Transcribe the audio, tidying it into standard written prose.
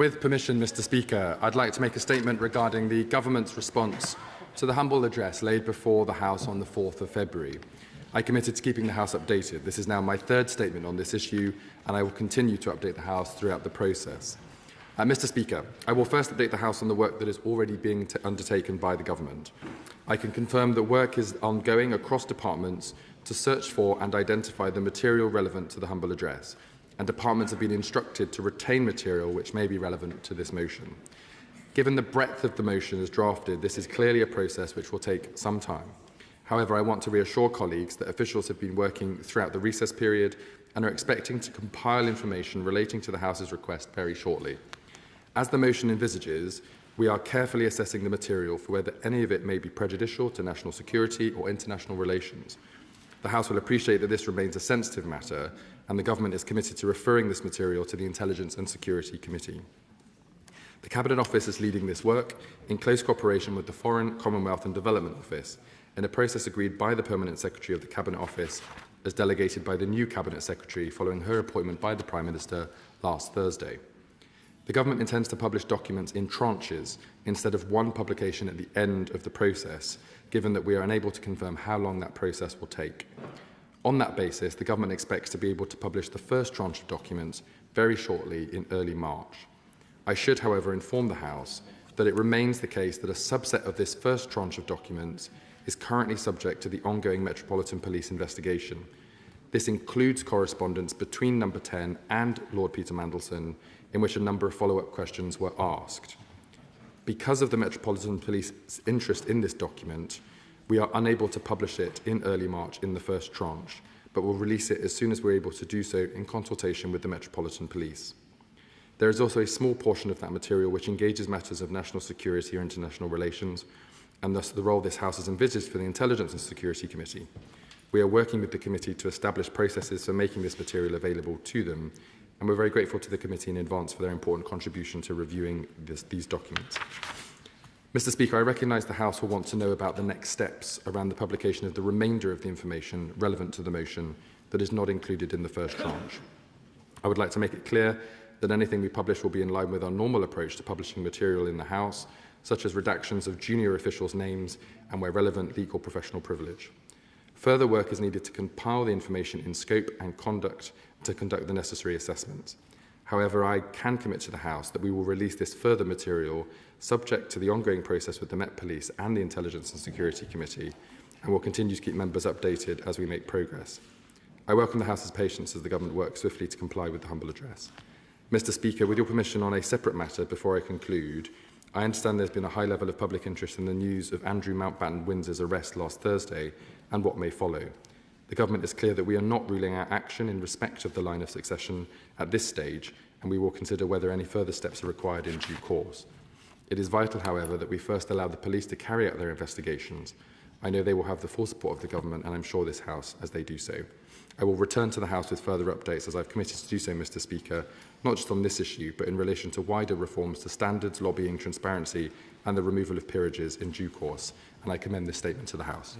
With permission, Mr. Speaker, I'd like to make a statement regarding the Government's response to the humble address laid before the House on the 4th of February. I committed to keeping the House updated. This is now my third statement on this issue, and I will continue to update the House throughout the process. Mr. Speaker, I will first update the House on the work that is already being undertaken by the Government. I can confirm that work is ongoing across departments to search for and identify the material relevant to the humble address, and departments have been instructed to retain material which may be relevant to this motion. Given the breadth of the motion as drafted, this is clearly a process which will take some time. However, I want to reassure colleagues that officials have been working throughout the recess period and are expecting to compile information relating to the House's request very shortly. As the motion envisages, we are carefully assessing the material for whether any of it may be prejudicial to national security or international relations. The House will appreciate that this remains a sensitive matter, and the Government is committed to referring this material to the Intelligence and Security Committee. The Cabinet Office is leading this work in close cooperation with the Foreign, Commonwealth and Development Office, in a process agreed by the Permanent Secretary of the Cabinet Office as delegated by the new Cabinet Secretary following her appointment by the Prime Minister last Thursday. The Government intends to publish documents in tranches instead of one publication at the end of the process, given that we are unable to confirm how long that process will take. On that basis, the Government expects to be able to publish the first tranche of documents very shortly in early March. I should, however, inform the House that it remains the case that a subset of this first tranche of documents is currently subject to the ongoing Metropolitan Police investigation. This includes correspondence between Number 10 and Lord Peter Mandelson, in which a number of follow-up questions were asked. Because of the Metropolitan Police's interest in this document, we are unable to publish it in early March in the first tranche, but will release it as soon as we're able to do so in consultation with the Metropolitan Police. There is also a small portion of that material which engages matters of national security or international relations, and thus the role this House has envisaged for the Intelligence and Security Committee. We are working with the committee to establish processes for making this material available to them, and we're very grateful to the committee in advance for their important contribution to reviewing these documents. Mr. Speaker, I recognise the House will want to know about the next steps around the publication of the remainder of the information relevant to the motion that is not included in the first tranche. I would like to make it clear that anything we publish will be in line with our normal approach to publishing material in the House, such as redactions of junior officials' names and, where relevant, legal professional privilege. Further work is needed to compile the information in scope and conduct to conduct the necessary assessments. However, I can commit to the House that we will release this further material subject to the ongoing process with the Met Police and the Intelligence and Security Committee, and will continue to keep members updated as we make progress. I welcome the House's patience as the Government works swiftly to comply with the humble address. Mr. Speaker, with your permission on a separate matter before I conclude, I understand there's been a high level of public interest in the news of Andrew Mountbatten Windsor's arrest last Thursday and what may follow. The Government is clear that we are not ruling out action in respect of the line of succession at this stage, and we will consider whether any further steps are required in due course. It is vital, however, that we first allow the police to carry out their investigations. I know they will have the full support of the Government, and I'm sure this House as they do so. I will return to the House with further updates, as I've committed to do so, Mr. Speaker, not just on this issue, but in relation to wider reforms to standards, lobbying, transparency and the removal of peerages in due course. And I commend this statement to the House.